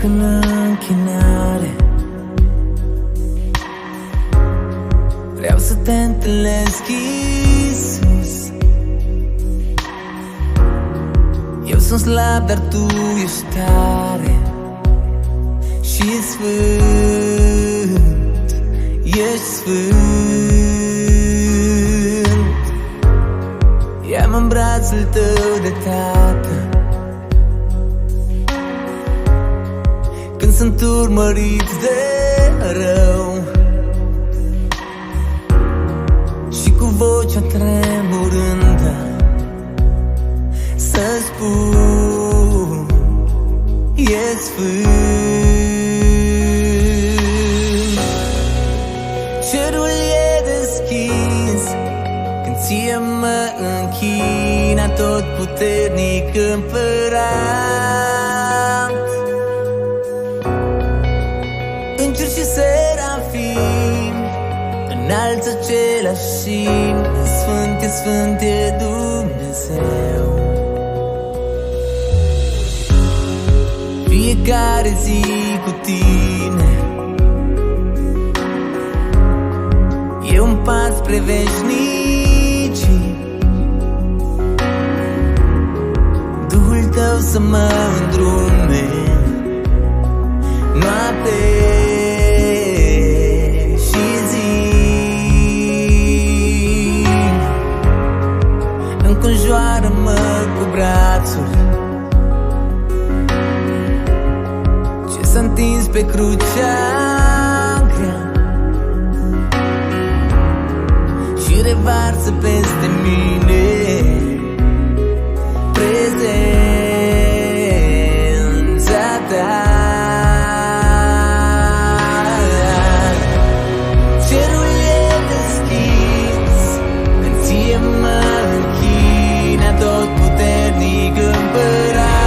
fac în închinare. Vreau să te întâlnesc, Iisus. Eu sunt slab, dar Tu ești tare și sfânt, ești sfânt. Ia-mă în brațul Tău de tată când sunt urmărit de rău și cu vocea tremurândă să spun, e sfânt. Cerul e deschis când Ție mă închin, Atotputernic Împărat. Îngeri și serafimi înalță același imn, Sfânt e, Sfânt e Dumnezeu. Fiecare zi cu Tine e un pas spre veșnicii. Duhul Tău să mă îndrume noapte și zi. Înconjoară-mă cu brațul ce s-a întins pe crucea grea și revarsă peste mine prezența Ta. Cerul e deschis când Ție mă închin, Atotputernic Împărat.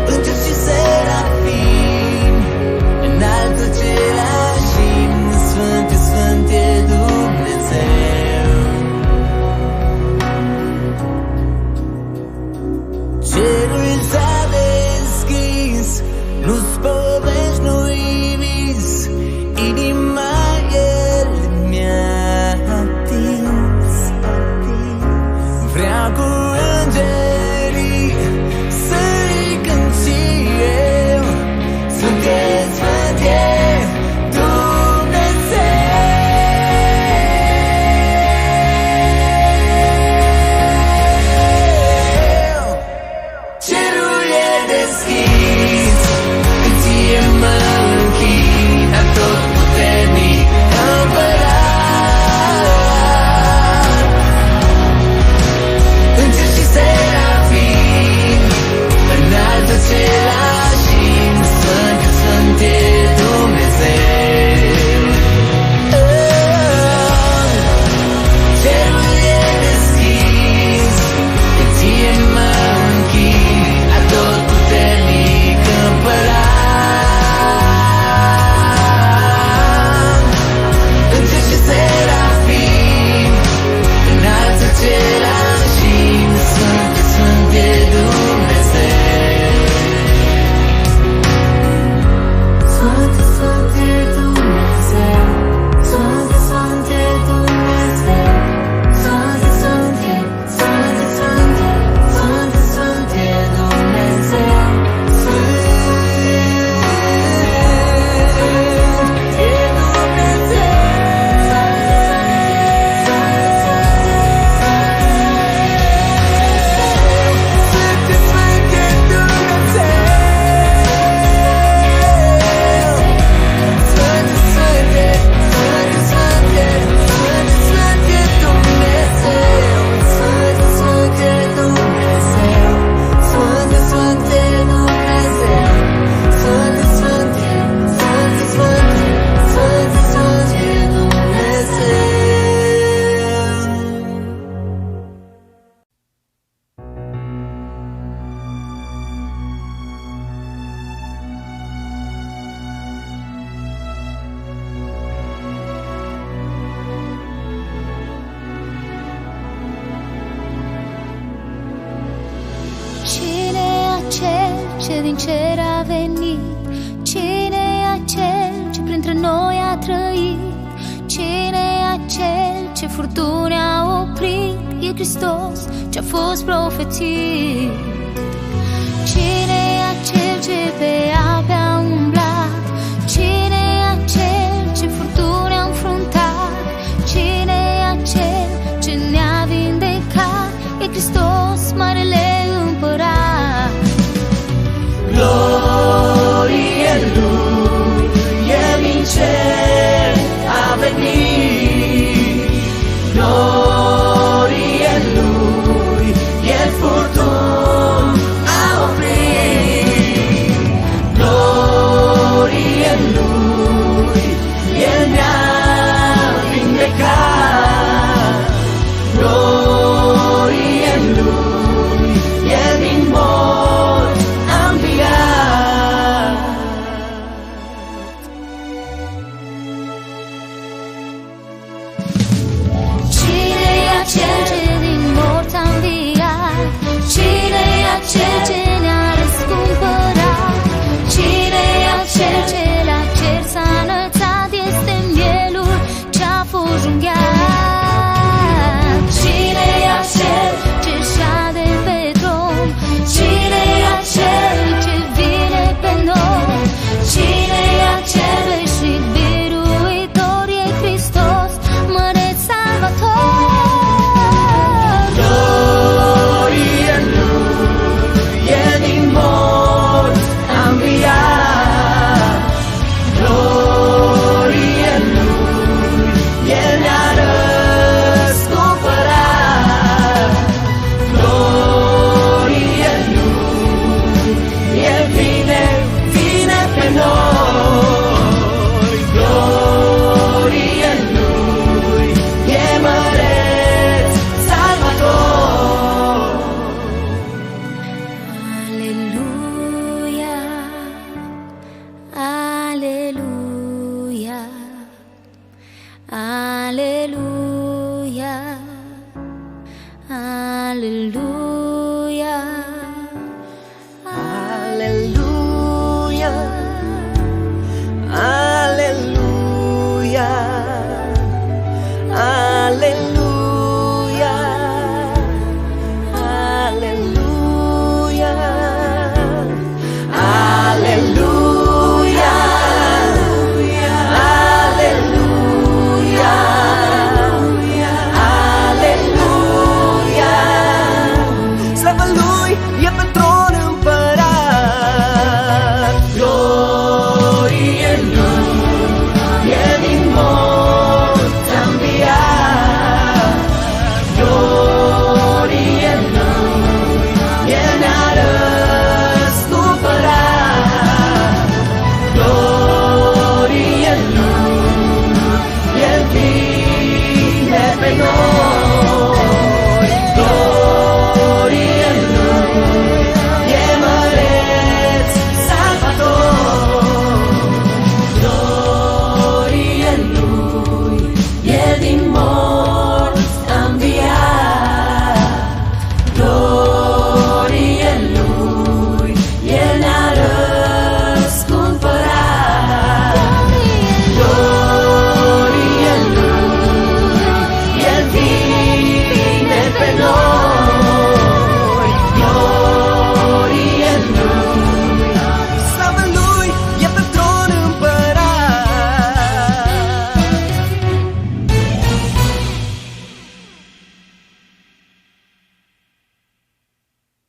Îngeri și serafimi înalță același imn, Sfânt e, Sfânt e Dumnezeu. Cerul s-a deschis, nu-ți povești, nu-i vis, inima El mi-a atins. Vreau cu îngerii să-i cânt și eu, Sfânt e, Sfânt e Dumnezeu. Cerul e deschis când Ție mă închin, Atotputernic Împărat. Îngeri și serafimi înalță același imn, Sfânt e, Sfânt e Dumnezeu. Cerul e deschis când Ție mă închin, Atotputernic ce din cer a venit? Cine e acel ce printre noi a trăit? Cine e acel ce furtuni a oprit? E Hristos ce-a fost profețit.